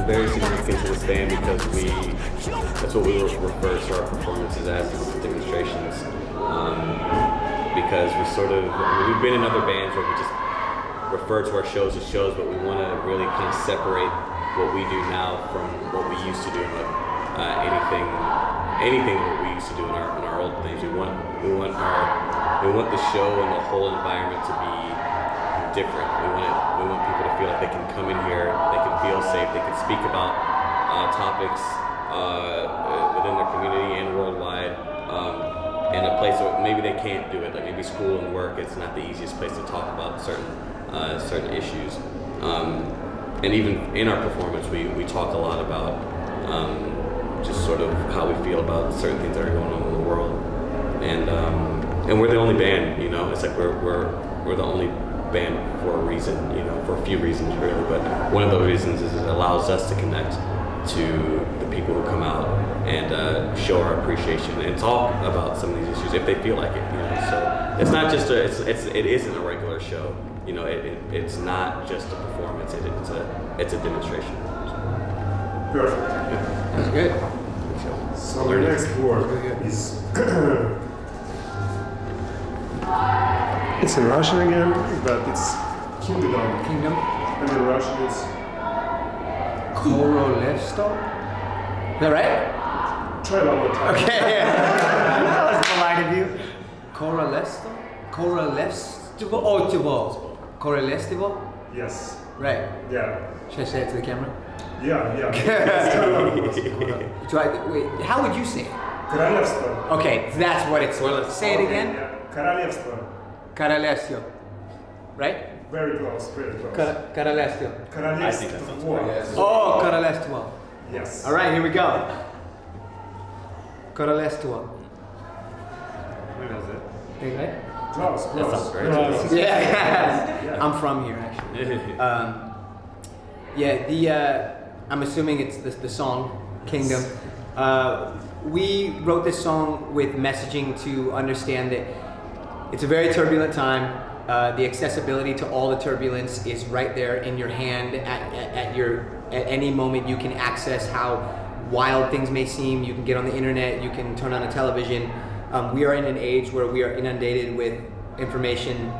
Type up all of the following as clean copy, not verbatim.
very significant to this band because that's what we refer to our performances as demonstrations. Because we've been in other bands where we just refer to our shows as shows, but we want to really kind of separate what we do now from what we used to do. Anything that we used to do in our old things. We want the show and the whole environment to be different. We want people to feel like they can come in here, they can feel safe, they can speak about topics within their community and worldwide. In a place where maybe they can't do it, like maybe school and work, it's not the easiest place to talk about certain issues. And even in our performance, we talk a lot about just sort of how we feel about certain things that are going on in the world. And we're the only band, you know, it's like we're the only band for a reason, you know, for a few reasons really, but one of those reasons is it allows us to connect to the people who come out and show our appreciation and talk about some of these issues if they feel like it, you know. So it's not just it isn't a regular show, you know. It's not just a performance. It's a demonstration. Perfect. That's good. So the next word is it's in Russian again, but it's kingdom. Kingdom. And in Russian it's Korolevstvo? Is that right? try one more time. Okay. That was polite of you. Korolevstvo? Korolevstvo? Korolevstvo? Yes. Right. Yeah. Should I say it to the camera? Yeah. Wait, how would you say it? Королевство. Okay, that's what it's. Say it again. Yeah. Королевство. Королевство. Right? Very close. Very close. Королевство. I think that sounds right. Oh, Королевство. Yes. All right, here we go. Королевство. Where is it? Think right? Close. That sounds great. Close. Yeah. I'm from here actually. I'm assuming it's the song Kingdom. We wrote this song with messaging to understand that it's a very turbulent time. The accessibility to all the turbulence is right there in your hand. At any moment you can access how wild things may seem. You can get on the internet, you can turn on a television. We are in an age where we are inundated with information,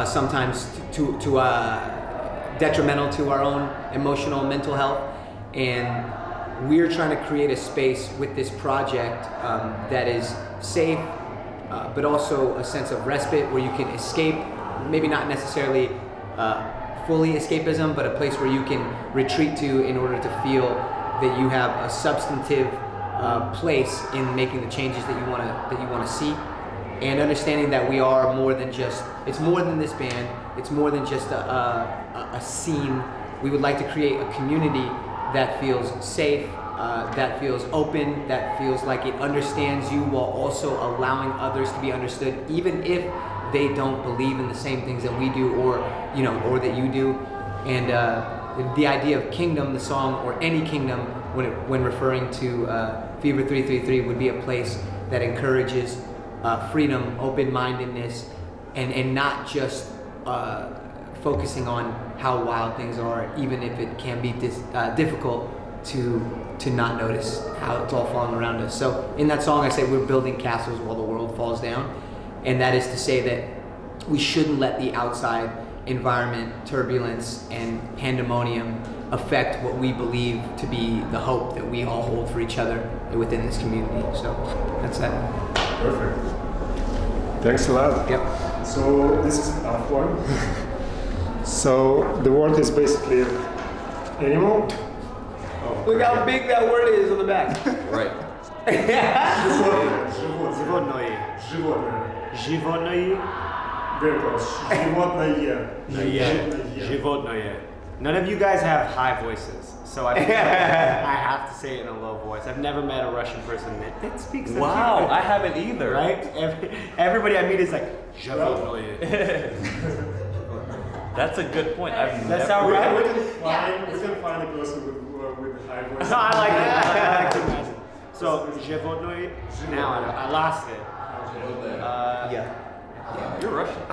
sometimes to detrimental to our own emotional and mental health. And we're trying to create a space with this project that is safe, but also a sense of respite where you can escape, maybe not necessarily fully escapism, but a place where you can retreat to in order to feel that you have a substantive place in making the changes that you want to see, and understanding that we are more than just, it's more than this band, it's more than just a scene. We would like to create a community that feels safe, that feels open, that feels like it understands you while also allowing others to be understood, even if they don't believe in the same things that we do, or that you do. And the idea of kingdom, the song, or any kingdom, when referring to Fever 333, would be a place that encourages freedom, open-mindedness, and not just focusing on how wild things are, even if it can be difficult to not notice how it's all falling around us. So in that song I say we're building castles while the world falls down, and that is to say that we shouldn't let the outside environment, turbulence, and pandemonium affect what we believe to be the hope that we all hold for each other within this community. So that's that. Perfect. Thanks a lot. Yep. So this is half one. So the word is basically animal. Look how big that word is on the back. Right. Животное. Животное. Very close. Животное. Животное. None of you guys have high voices, so I feel like I have to say it in a low voice. I've never met a Russian person that speaks that. Wow, I haven't either. Right? Everybody I meet is like, Животное. That's a good point. That sound right? We can find a person with high voice. I like that. I like to imagine. So, Животное. Now I lost it. Yeah. You're Russian.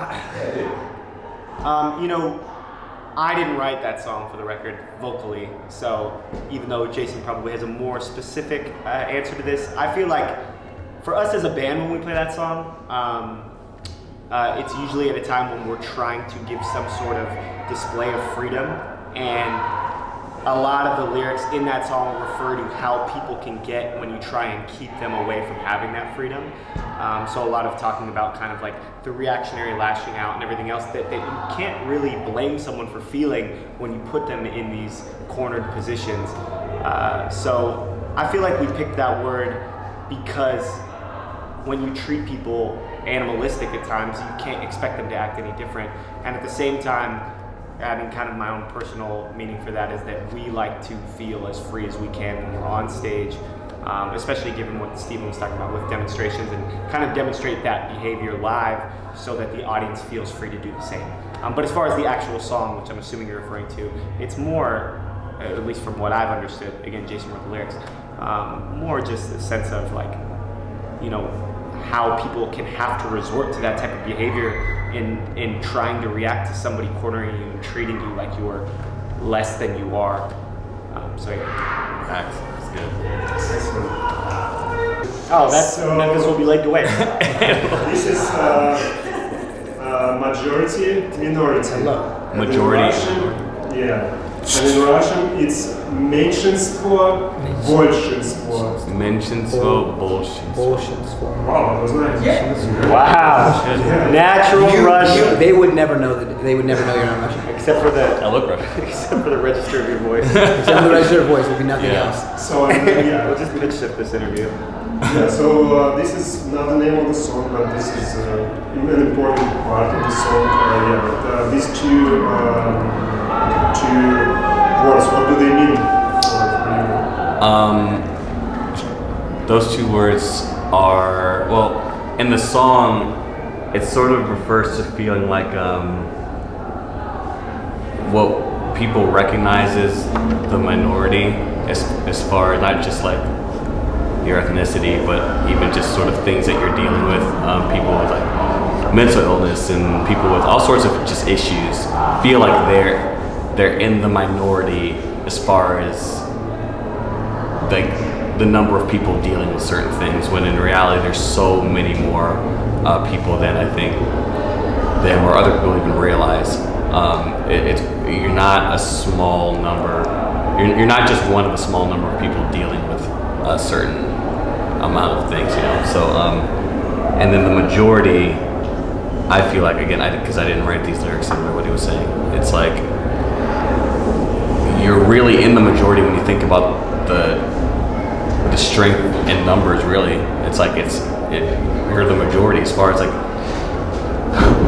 I didn't write that song, for the record, vocally. So even though Jason probably has a more specific answer to this, I feel like for us as a band when we play that song, it's usually at a time when we're trying to give some sort of display of freedom, and a lot of the lyrics in that song refer to how people can get when you try and keep them away from having that freedom. So a lot of talking about kind of like the reactionary lashing out and everything else that you can't really blame someone for feeling when you put them in these cornered positions. So I feel like we picked that word because when you treat people animalistic at times, you can't expect them to act any different. And at the same time, adding kind of my own personal meaning for that is that we like to feel as free as we can when we're on stage, especially given what Stephen was talking about with demonstrations, and kind of demonstrate that behavior live so that the audience feels free to do the same. But as far as the actual song, which I'm assuming you're referring to, it's more, at least from what I've understood, again, Jason wrote the lyrics, more just a sense of like, you know, how people can have to resort to that type of behavior in trying to react to somebody cornering you and treating you like you are less than you are. So yeah. That's good. Oh, that's Memphis will be laid to waste. This is majority, minority. Majority. And in Russian, yeah. And in Russian, it's меньшинство, большинство. Меньшинство, большинство. Wow, that was nice. Wow. Yeah. Natural Russian. They would never know that. They would never know you're not Russian. Except for the I look Russian. except for the register of your voice. Except for the registered voice would be nothing Yeah. else. So yeah, We'll just pitch shift this interview. yeah. So this is not the name of the song, but this is an important part of the song. Yeah, but these two words, what do they mean for you? Those two words are, well, in the song, it sort of refers to feeling like what people recognize as the minority, as far as not just like your ethnicity, but even just sort of things that you're dealing with. People with like mental illness and people with all sorts of just issues feel like they're in the minority as far as like the number of people dealing with certain things, when in reality there's so many more people than I think them or other people even realize. You're not a small number. You're not just one of a small number of people dealing with a certain amount of things, you know. So, and then the majority, I feel like, again, because I didn't write these lyrics, I don't know what he was saying. It's like you're really in the majority when you think about the strength in numbers. Really, it's like you're the majority as far as like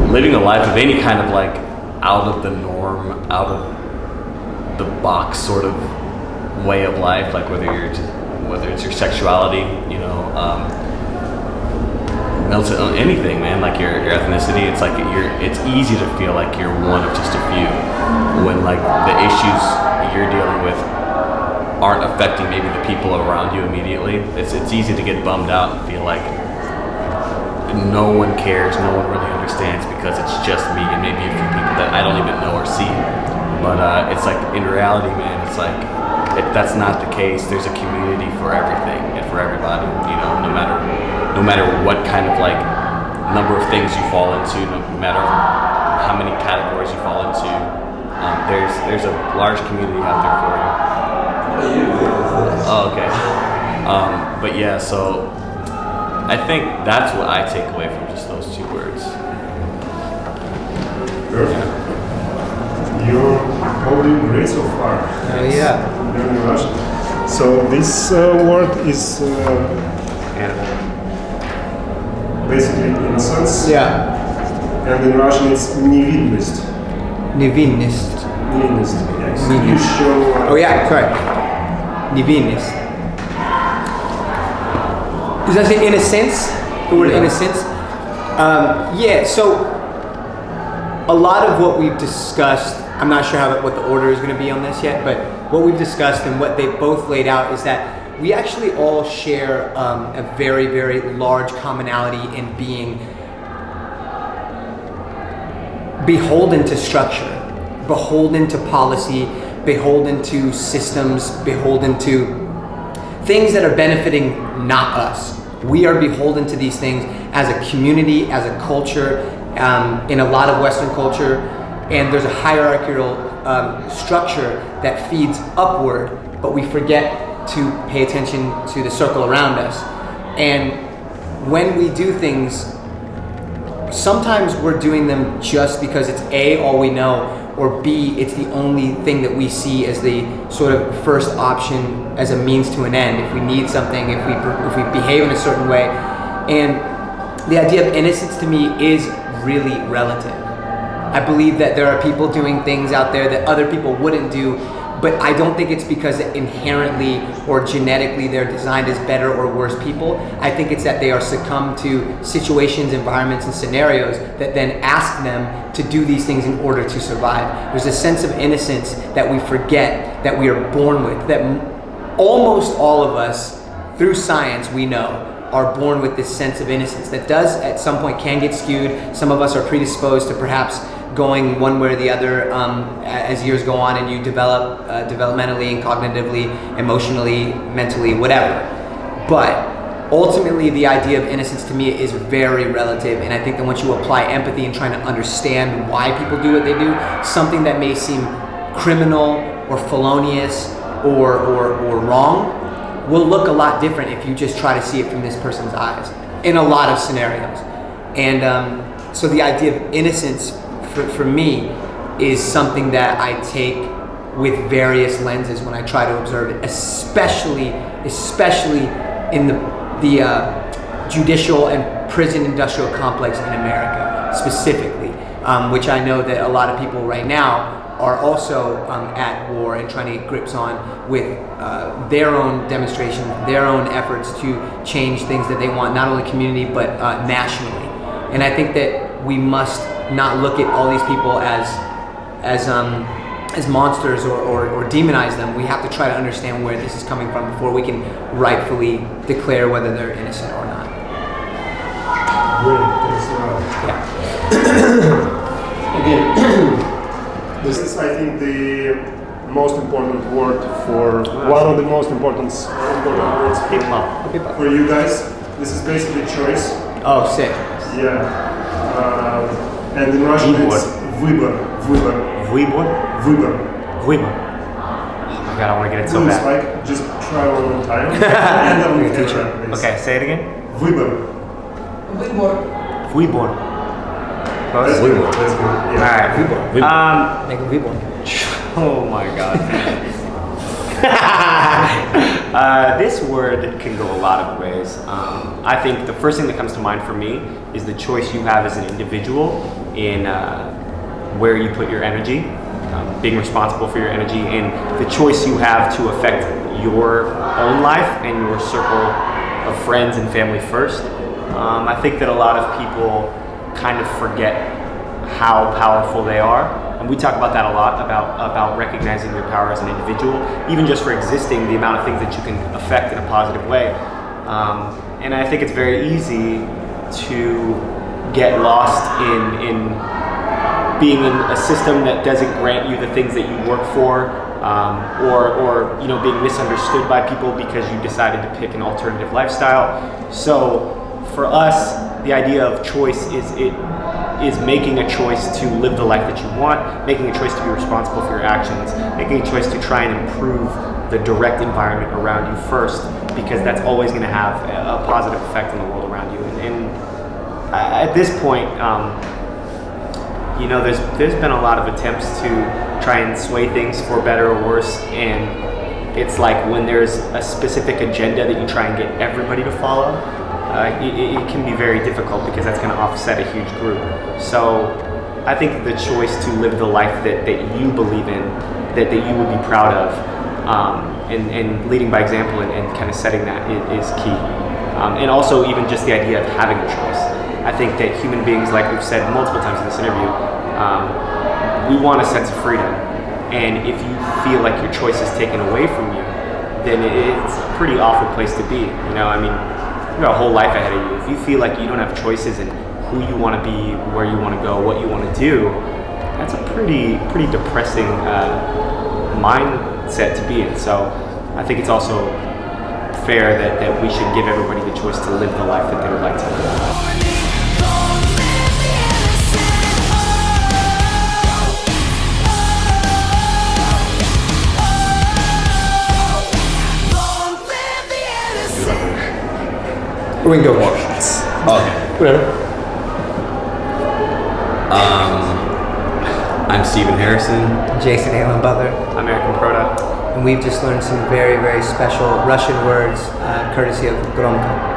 living a life of any kind of like out of the norm, out of the box sort of way of life, like whether it's your sexuality, you know, anything, man, like your ethnicity. It's like it's easy to feel like you're one of just a few when like the issues you're dealing with aren't affecting maybe the people around you immediately. It's easy to get bummed out and feel like no one cares, no one really understands because it's just me and maybe a few people that I don't even know or see. But it's like in reality, man, it's like that's not the case. There's a community for everything and for everybody, you know, no matter what kind of like number of things you fall into, no matter how many categories you fall into, there's a large community out there for you. Oh, okay. But yeah, so I think that's what I take away from just those two words. Perfect. Yeah. You're probably great so far. Yeah. Learning Russian. So this word is basically innocence. Yeah. And in Russian it's невинность. Невинность. Невинность. Yes. Невинность. You show. Oh yeah, sorry. Невинность. Does that say in a sense? The word in a sense? Yeah, so a lot of what we've discussed, I'm not sure what the order is going to be on this yet, but what we've discussed and what they both laid out is that we actually all share a very, very large commonality in being beholden to structure. beholden to policy, beholden to systems, beholden to things that are benefiting not us. We are beholden to these things as a community, as a culture, in a lot of Western culture, and there's a hierarchical structure that feeds upward, but we forget to pay attention to the circle around us. And when we do things, sometimes we're doing them just because it's A, all we know, or B, it's the only thing that we see as the sort of first option as a means to an end. If we need something, if we behave in a certain way. And the idea of innocence to me is really relative. I believe that there are people doing things out there that other people wouldn't do, but I don't think it's because inherently or genetically they're designed as better or worse people. I think it's that they are succumbed to situations, environments, and scenarios that then ask them to do these things in order to survive. There's a sense of innocence that we forget that we are born with, that almost all of us, through science, we know, are born with this sense of innocence that does at some point can get skewed. Some of us are predisposed to perhaps going one way or the other as years go on and you develop developmentally and cognitively, emotionally, mentally, whatever. But ultimately the idea of innocence to me is very relative, and I think that once you apply empathy and trying to understand why people do what they do, something that may seem criminal or felonious or wrong will look a lot different if you just try to see it from this person's eyes in a lot of scenarios. And so the idea of innocence for me is something that I take with various lenses when I try to observe it, especially in the judicial and prison industrial complex in America specifically, which I know that a lot of people right now are also at war and trying to get grips on with their own demonstrations, their own efforts to change things that they want, not only community but nationally. And I think that we must not look at all these people as monsters or demonize them. We have to try to understand where this is coming from before we can rightfully declare whether they're innocent or not. Great, thanks a lot. Yeah. Again, this is, I think, the most important word for one of the most important words for you guys. This is basically choice. Oh, sick. Yeah. And in Russian it's выбор. Выбор? Выбор. Выбор. Oh my god, I want to get it so Please, bad. like, just try one more time. And then we can try this. Okay, say it again. Выбор. Выбор. That's good. That's good. Yeah. Alright. Make a V-born. Oh my god. This word can go a lot of ways. I think the first thing that comes to mind for me is the choice you have as an individual in where you put your energy, being responsible for your energy, and the choice you have to affect your own life and your circle of friends and family first. I think that a lot of people kind of forget how powerful they are. And we talk about that a lot, about recognizing your power as an individual, even just for existing, the amount of things that you can affect in a positive way. And I think it's very easy to get lost in being in a system that doesn't grant you the things that you work for, or you know, being misunderstood by people because you decided to pick an alternative lifestyle. So for us, the idea of choice is making a choice to live the life that you want, making a choice to be responsible for your actions, making a choice to try and improve the direct environment around you first, because that's always going to have a positive effect on the world around you. And at this point, you know, there's been a lot of attempts to try and sway things for better or worse, and it's like when there's a specific agenda that you try and get everybody to follow, it can be very difficult because that's going to offset a huge group. So I think the choice to live the life that you believe in, that you would be proud of, and leading by example and kind of setting that is key. And also even just the idea of having a choice. I think that human beings, like we've said multiple times in this interview, we want a sense of freedom. And if you feel like your choice is taken away from you, then it's a pretty awful place to be. You know, I mean, you got a whole life ahead of you. If you feel like you don't have choices in who you want to be, where you want to go, what you want to do, that's a pretty depressing mindset to be in. So I think it's also fair that we should give everybody the choice to live the life that they would like to live. We can go more. Okay. Whatever. I'm Stephen Harrison. Jason Alan Butler. American Proto. And we've just learned some very, very special Russian words courtesy of GROMKO.